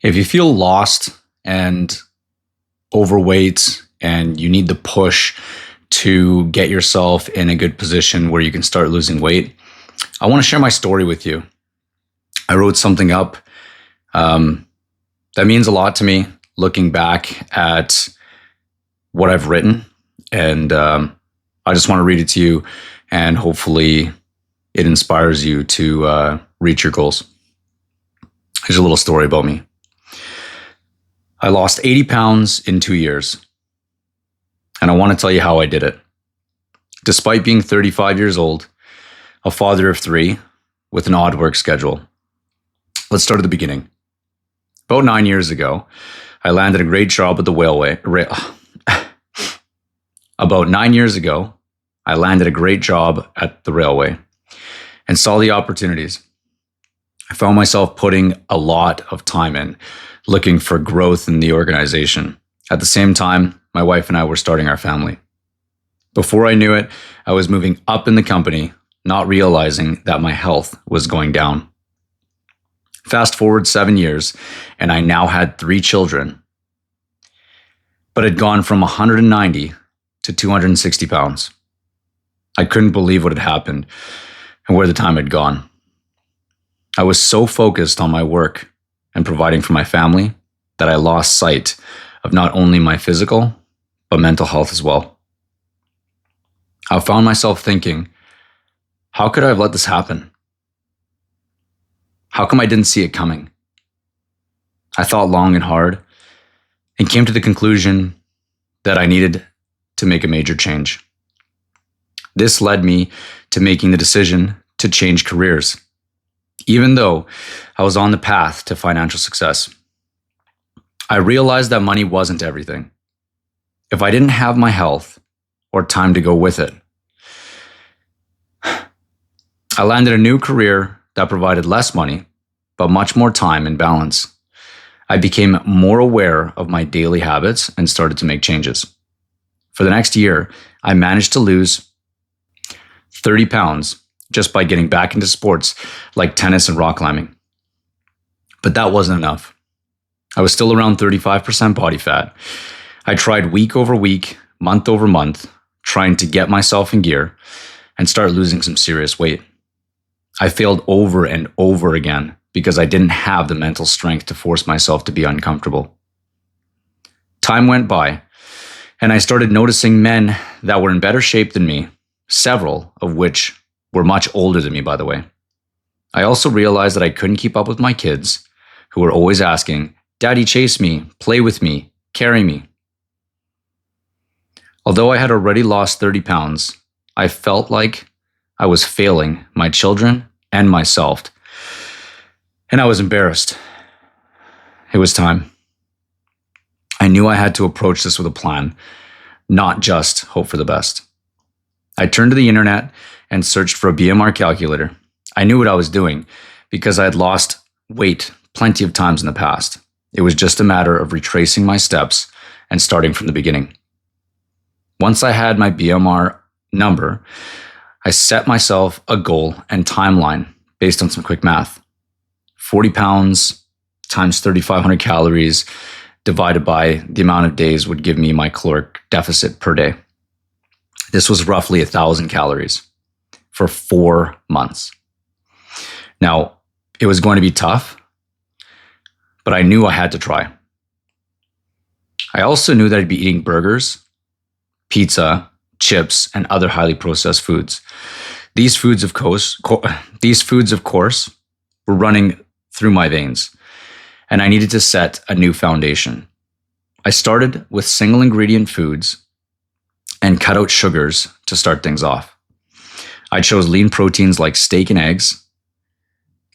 If you feel lost and overweight and you need the push to get yourself in a good position where you can start losing weight, I want to share my story with you. I wrote something up that means a lot to me looking back at what I've written. And I just want to read it to you, and hopefully it inspires you to reach your goals. Here's a little story about me. I lost 80 pounds in 2 years, and I want to tell you how I did it. Despite being 35 years old, a father of 3 with an odd work schedule. Let's start at the beginning. About 9 years ago, I landed a great job at the About 9 years ago, I landed a great job at the railway and saw the opportunities. I found myself putting a lot of time in, looking for growth in the organization. At the same time, my wife and I were starting our family. Before I knew it, I was moving up in the company, not realizing that my health was going down. Fast forward 7 years, and I now had 3 children, but had gone from 190 to 260 pounds. I couldn't believe what had happened and where the time had gone. I was so focused on my work and providing for my family that I lost sight of not only my physical, but mental health as well. I found myself thinking, how could I have let this happen? How come I didn't see it coming? I thought long and hard and came to the conclusion that I needed to make a major change. This led me to making the decision to change careers, even though I was on the path to financial success. I realized that money wasn't everything. If I didn't have my health or time to go with it, I landed a new career that provided less money, but much more time and balance. I became more aware of my daily habits and started to make changes. For the next year, I managed to lose 30 pounds just by getting back into sports like tennis and rock climbing. But that wasn't enough. I was still around 35% body fat. I tried week over week, month over month, trying to get myself in gear and start losing some serious weight. I failed over and over again because I didn't have the mental strength to force myself to be uncomfortable. Time went by, and I started noticing men that were in better shape than me, several of which were much older than me, by the way. I also realized that I couldn't keep up with my kids, who were always asking, "Daddy, chase me, play with me, carry me." Although I had already lost 30 pounds, I felt like I was failing my children and myself, and I was embarrassed. It was time. I knew I had to approach this with a plan, not just hope for the best. I turned to the internet and searched for a BMR calculator. I knew what I was doing because I had lost weight plenty of times in the past. It was just a matter of retracing my steps and starting from the beginning. Once I had my BMR number, I set myself a goal and timeline based on some quick math. 40 pounds times 3,500 calories divided by the amount of days would give me my caloric deficit per day. This was roughly 1,000 calories for 4 months. Now, it was going to be tough, but I knew I had to try. I also knew that I'd be eating burgers, pizza, chips, and other highly processed foods. These foods, of course, were running through my veins, and I needed to set a new foundation. I started with single ingredient foods and cut out sugars to start things off. I chose lean proteins like steak and eggs,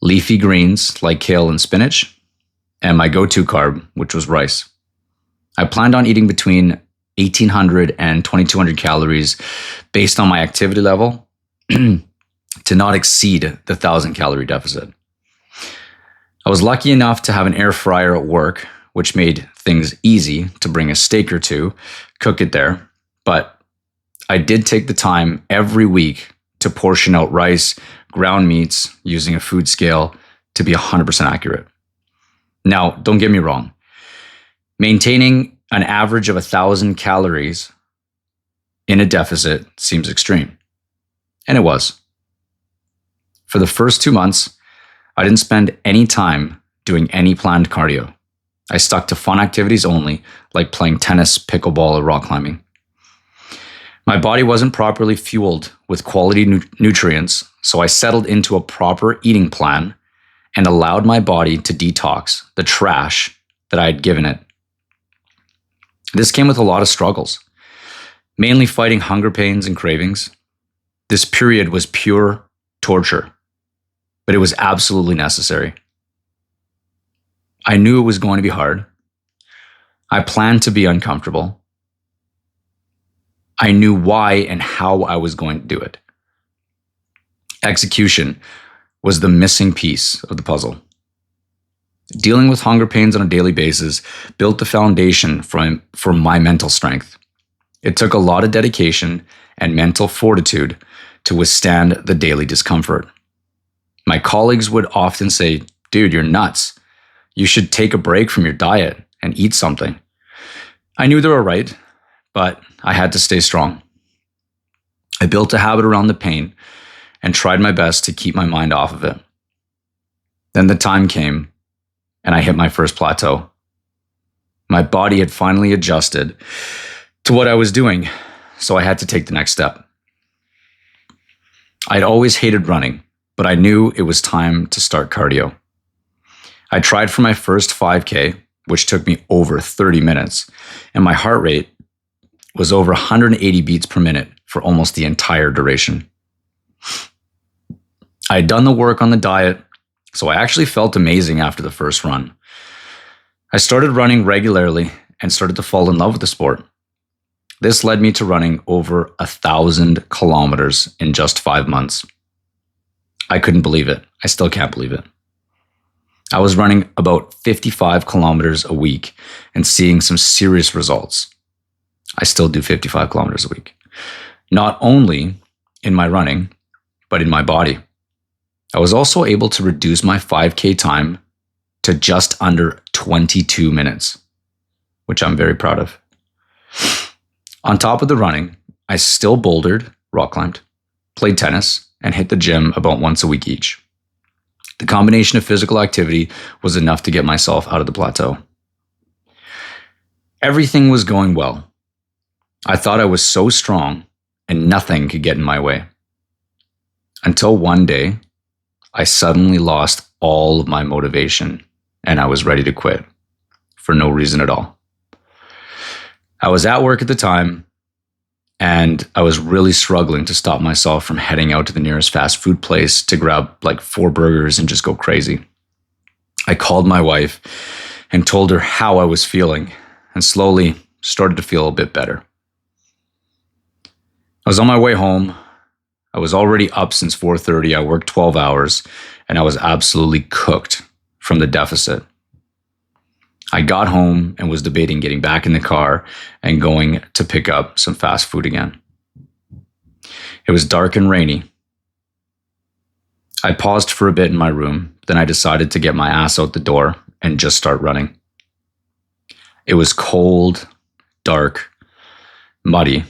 leafy greens like kale and spinach, and my go-to carb, which was rice. I planned on eating between 1,800 and 2,200 calories based on my activity level to not exceed the 1,000 calorie deficit. I was lucky enough to have an air fryer at work, which made things easy to bring a steak or two, cook it there. But I did take the time every week to portion out rice, ground meats using a food scale to be 100% accurate. Now, don't get me wrong. Maintaining an average of 1,000 calories in a deficit seems extreme. And it was. For the first 2 months, I didn't spend any time doing any planned cardio. I stuck to fun activities only, like playing tennis, pickleball, or rock climbing. My body wasn't properly fueled with quality nutrients, so I settled into a proper eating plan and allowed my body to detox the trash that I had given it. This came with a lot of struggles, mainly fighting hunger pains and cravings. This period was pure torture, but it was absolutely necessary. I knew it was going to be hard. I planned to be uncomfortable. I knew why and how I was going to do it. Execution was the missing piece of the puzzle. Dealing with hunger pains on a daily basis built the foundation for my mental strength. It took a lot of dedication and mental fortitude to withstand the daily discomfort. My colleagues would often say, "Dude, you're nuts. You should take a break from your diet and eat something." I knew they were right, but I had to stay strong. I built a habit around the pain and tried my best to keep my mind off of it. Then the time came and I hit my first plateau. My body had finally adjusted to what I was doing, so I had to take the next step. I'd always hated running, but I knew it was time to start cardio. I tried for my first 5K, which took me over 30 minutes, and my heart rate was over 180 beats per minute for almost the entire duration. I had done the work on the diet, so I actually felt amazing after the first run. I started running regularly and started to fall in love with the sport. This led me to running over 1,000 kilometers in just 5 months. I couldn't believe it. I still can't believe it. I was running about 55 kilometers a week and seeing some serious results. I still do 55 kilometers a week. Not only in my running, but in my body. I was also able to reduce my 5K time to just under 22 minutes, which I'm very proud of. On top of the running, I still bouldered, rock climbed, played tennis, and hit the gym about once a week each. The combination of physical activity was enough to get myself out of the plateau. Everything was going well. I thought I was so strong and nothing could get in my way. Until one day, I suddenly lost all of my motivation and I was ready to quit for no reason at all. I was at work at the time and I was really struggling to stop myself from heading out to the nearest fast food place to grab like 4 burgers and just go crazy. I called my wife and told her how I was feeling and slowly started to feel a bit better. I was on my way home. I was already up since 4:30. I worked 12 hours and I was absolutely cooked from the deficit. I got home and was debating getting back in the car and going to pick up some fast food again. It was dark and rainy. I paused for a bit in my room, then I decided to get my ass out the door and just start running. It was cold, dark, muddy,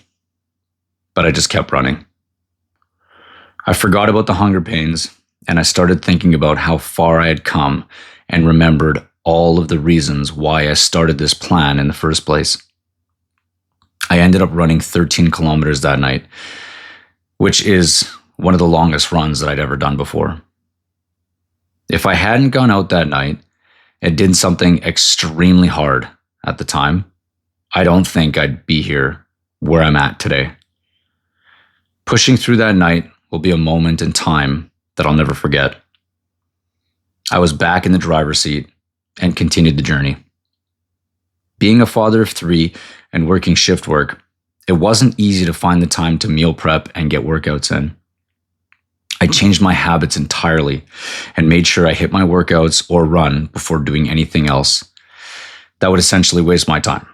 but I just kept running. I forgot about the hunger pains and I started thinking about how far I had come and remembered all of the reasons why I started this plan in the first place. I ended up running 13 kilometers that night, which is one of the longest runs that I'd ever done before. If I hadn't gone out that night and did something extremely hard at the time, I don't think I'd be here where I'm at today. Pushing through that night will be a moment in time that I'll never forget. I was back in the driver's seat and continued the journey. Being a father of 3 and working shift work, it wasn't easy to find the time to meal prep and get workouts in. I changed my habits entirely and made sure I hit my workouts or run before doing anything else. That would essentially waste my time.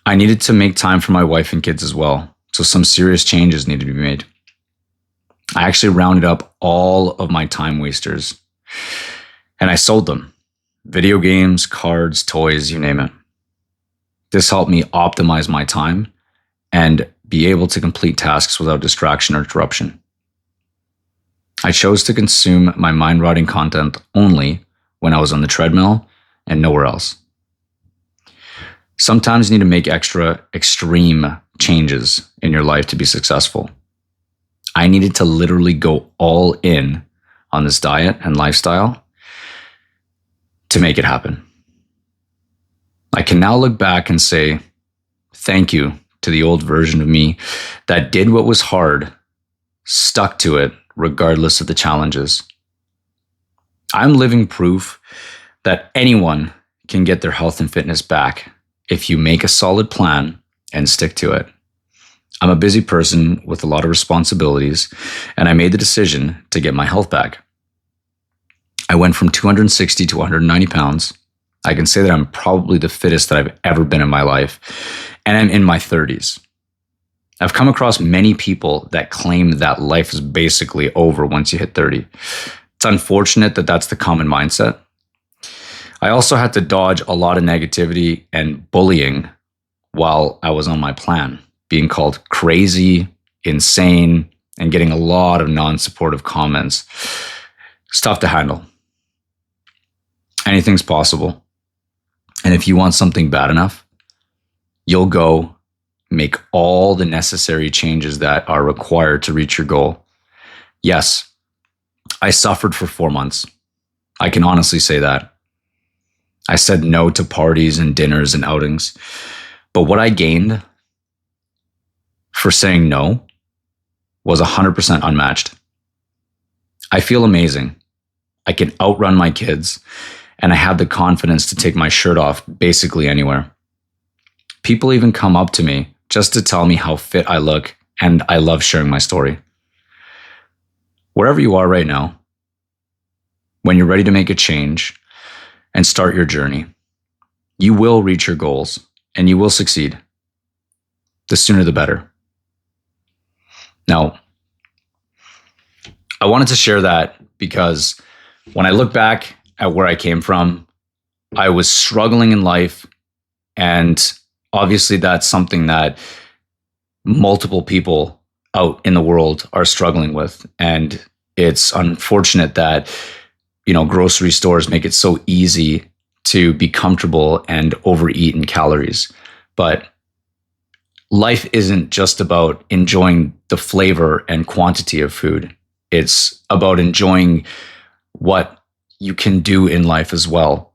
I needed to make time for my wife and kids as well, so some serious changes needed to be made. I actually rounded up all of my time wasters And I sold them. Video games, cards, toys, you name it. This helped me optimize my time and be able to complete tasks without distraction or interruption. I chose to consume my mind-rotting content only when I was on the treadmill and nowhere else. Sometimes you need to make extra extreme changes in your life to be successful. I needed to literally go all in on this diet and lifestyle to make it happen. I can now look back and say, thank you to the old version of me that did what was hard, stuck to it, regardless of the challenges. I'm living proof that anyone can get their health and fitness back if you make a solid plan and stick to it. I'm a busy person with a lot of responsibilities, and I made the decision to get my health back. I went from 260 to 190 pounds. I can say that I'm probably the fittest that I've ever been in my life, and I'm in my 30s. I've come across many people that claim that life is basically over once you hit 30. It's unfortunate that that's the common mindset. I also had to dodge a lot of negativity and bullying while I was on my plan, being called crazy, insane, and getting a lot of non-supportive comments. It's tough to handle. Anything's possible. And if you want something bad enough, you'll go make all the necessary changes that are required to reach your goal. Yes, I suffered for 4 months. I can honestly say that. I said no to parties and dinners and outings. But what I gained for saying no was 100% unmatched. I feel amazing. I can outrun my kids, and I have the confidence to take my shirt off basically anywhere. People even come up to me just to tell me how fit I look, and I love sharing my story. Wherever you are right now, when you're ready to make a change and start your journey, you will reach your goals and you will succeed. The sooner the better. Now, I wanted to share that because when I look back at where I came from, I was struggling in life, and obviously that's something that multiple people out in the world are struggling with. And it's unfortunate that, grocery stores make it so easy to be comfortable and overeat in calories. But life isn't just about enjoying the flavor and quantity of food. It's about enjoying what you can do in life as well.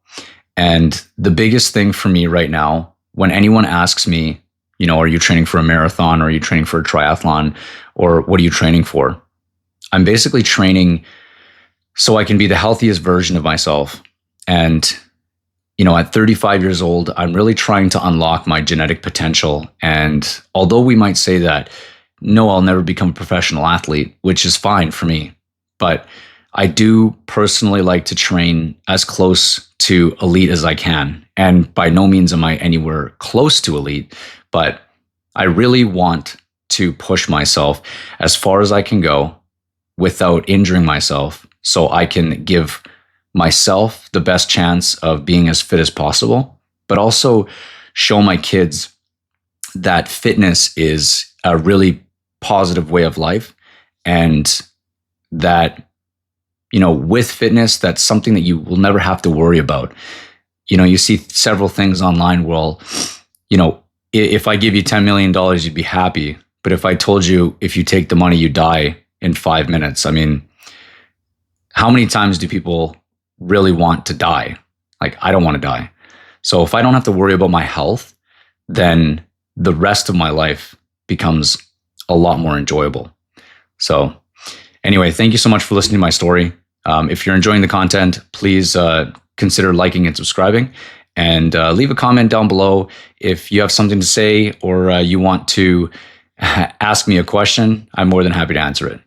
And the biggest thing for me right now, when anyone asks me, are you training for a marathon, or are you training for a triathlon, or what are you training for? I'm basically training so I can be the healthiest version of myself. And, at 35 years old, I'm really trying to unlock my genetic potential. And although we might say that, no, I'll never become a professional athlete, which is fine for me. But I do personally like to train as close to elite as I can. And by no means am I anywhere close to elite, but I really want to push myself as far as I can go without injuring myself, so I can give myself the best chance of being as fit as possible, but also show my kids that fitness is a really positive way of life, and that, with fitness, that's something that you will never have to worry about. You see several things online. Well, if I give you $10 million, you'd be happy. But if I told you, if you take the money, you die in 5 minutes. I mean, how many times do people really want to die? Like, I don't want to die. So if I don't have to worry about my health, then the rest of my life becomes a lot more enjoyable. So anyway, thank you so much for listening to my story. If you're enjoying the content, please consider liking and subscribing, and leave a comment down below if you have something to say, or you want to ask me a question. I'm more than happy to answer it.